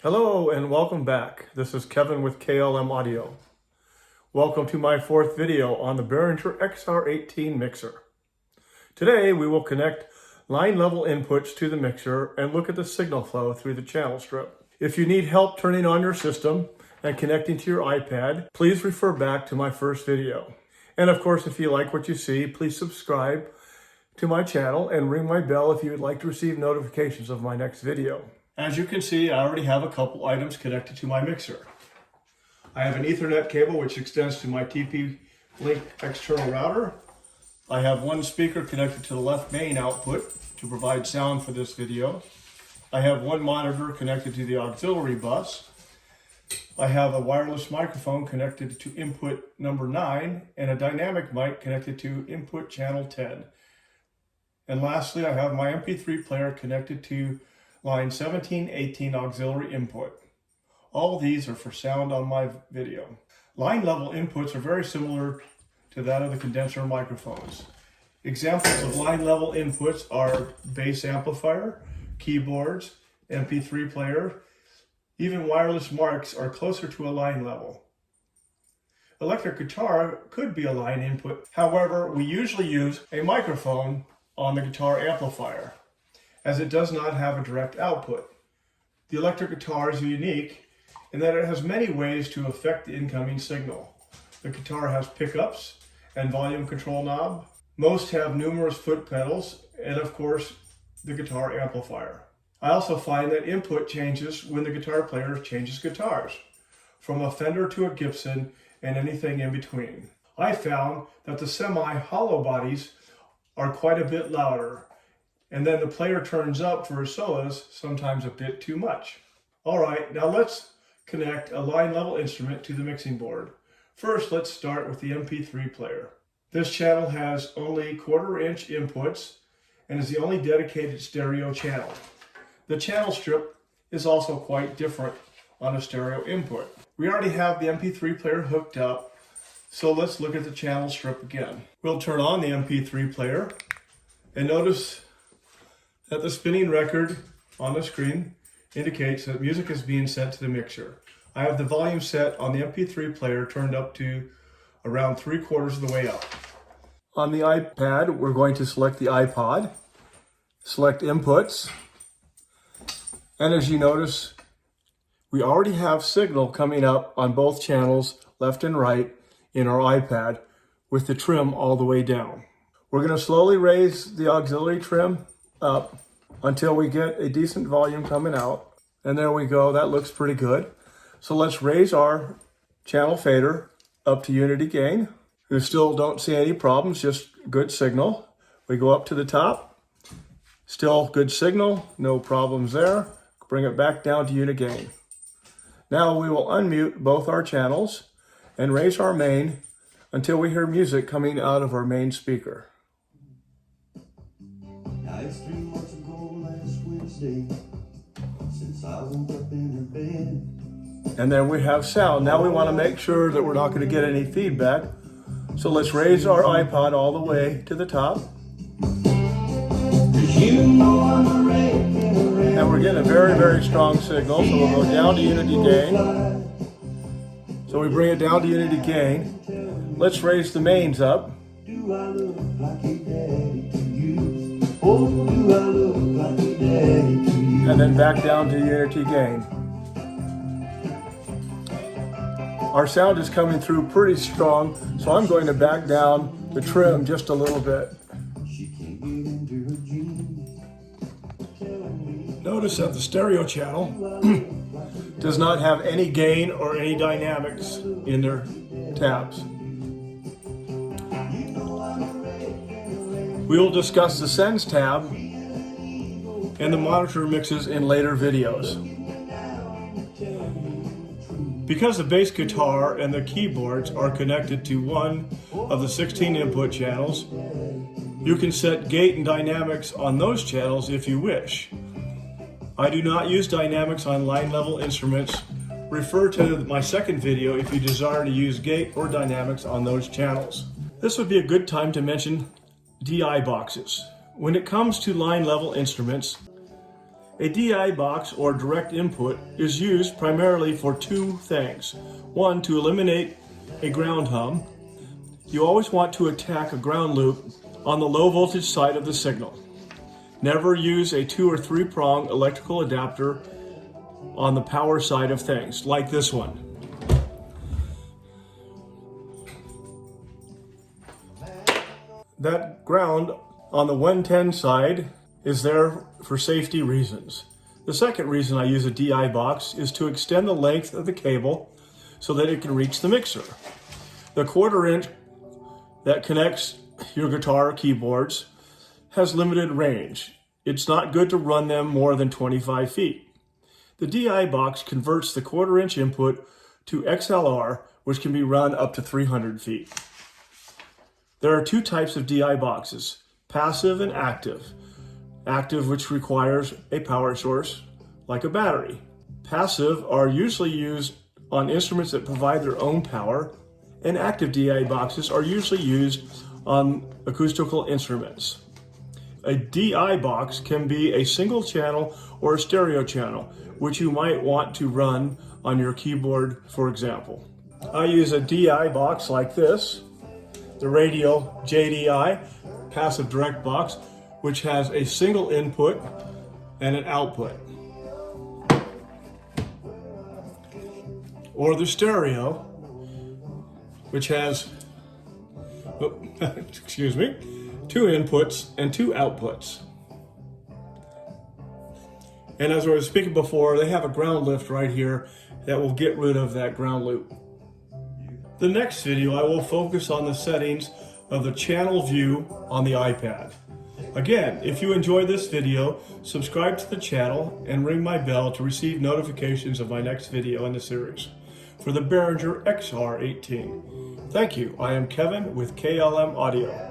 Hello and welcome back. This is Kevin with KLM Audio. Welcome to my fourth video on the Behringer XR18 mixer. Today we will connect line level inputs to the mixer and look at the signal flow through the channel strip. If you need help turning on your system and connecting to your iPad, please refer back to my first video. And of course, if you like what you see, please subscribe to my channel and ring my bell if you would like to receive notifications of my next video. As you can see, I already have a couple items connected to my mixer. I have an Ethernet cable which extends to my TP-Link external router. I have one speaker connected to the left main output to provide sound for this video. I have one monitor connected to the auxiliary bus. I have a wireless microphone connected to input number 9 and a dynamic mic connected to input channel 10. And lastly, I have my MP3 player connected to line 1718 auxiliary input. All of these are for sound on my video. Line level inputs are very similar to that of the condenser microphones. Examples of line level inputs are bass amplifier, keyboards, MP3 player. Even wireless mics are closer to a line level. Electric guitar could be a line input. However, we usually use a microphone on the guitar amplifier, as it does not have a direct output. The electric guitar is unique in that it has many ways to affect the incoming signal. The guitar has pickups and volume control knob. Most have numerous foot pedals, and of course, the guitar amplifier. I also find that input changes when the guitar player changes guitars, from a Fender to a Gibson and anything in between. I found that the semi-hollow bodies are quite a bit louder, and then the player turns up for solos, sometimes a bit too much. All right, now let's connect a line level instrument to the mixing board. First, let's start with the MP3 player. This channel has only 1/4 inch inputs and is the only dedicated stereo channel. The channel strip is also quite different on a stereo input. We already have the MP3 player hooked up, so let's look at the channel strip again. We'll turn on the MP3 player and notice that the spinning record on the screen indicates that music is being sent to the mixer. I have the volume set on the MP3 player turned up to around 3/4 of the way up. On the iPad, we're going to select the iPod, select inputs, and as you notice, we already have signal coming up on both channels, left and right, in our iPad with the trim all the way down. We're going to slowly raise the auxiliary trim up until we get a decent volume coming out. And there we go, that looks pretty good. So let's raise our channel fader up to unity gain. We still don't see any problems, just good signal. We go up to the top, still good signal, no problems there. Bring it back down to unity gain. Now we will unmute both our channels and raise our main until we hear music coming out of our main speaker. It's 3 months ago last Wednesday since I woke up in her bed. And then we have sound. Now we want to make sure that we're not going to get any feedback. So let's raise our iPod all the way to the top. You know I'm a wreck in a wreck. And we're getting a very, very strong signal. So we'll go down to unity gain. So we bring it down to unity gain. Let's raise the mains up. Do I look like a daddy to you? Oh, do I look like a daddy to you? And then back down to unity gain. Our sound is coming through pretty strong, so I'm going to back down the trim just a little bit. She can't get into her jeans. Notice that the stereo channel does not have any gain or any dynamics in their tabs. We will discuss the Sends tab and the monitor mixes in later videos. Because the bass guitar and the keyboards are connected to one of the 16 input channels, you can set gate and dynamics on those channels if you wish. I do not use dynamics on line level instruments. Refer to my second video if you desire to use gate or dynamics on those channels. This would be a good time to mention DI boxes. When it comes to line level instruments, A DI box or direct input is used primarily for two things. One, to eliminate a ground hum. You always want to attack a ground loop on the low voltage side of the signal. Never use a 2 or 3 prong electrical adapter on the power side of things, like this one. That ground on the 110 side is there for safety reasons. The second reason I use a DI box is to extend the length of the cable so that it can reach the mixer. The 1/4 inch that connects your guitar or keyboards has limited range. It's not good to run them more than 25 feet. The DI box converts the 1/4 inch input to XLR, which can be run up to 300 feet. There are two types of DI boxes, passive and active. Active, which requires a power source, like a battery. Passive are usually used on instruments that provide their own power, and active DI boxes are usually used on acoustical instruments. A DI box can be a single channel or a stereo channel, which you might want to run on your keyboard, for example. I use a DI box like this, the Radial JDI passive direct box, which has a single input and an output. Or the stereo, which has, excuse me, 2 inputs and 2 outputs. And as I was speaking before, they have a ground lift right here that will get rid of that ground loop. The next video, I will focus on the settings of the channel view on the iPad. Again, if you enjoyed this video, subscribe to the channel and ring my bell to receive notifications of my next video in the series for the Behringer XR18. Thank you. I am Kevin with KLM Audio.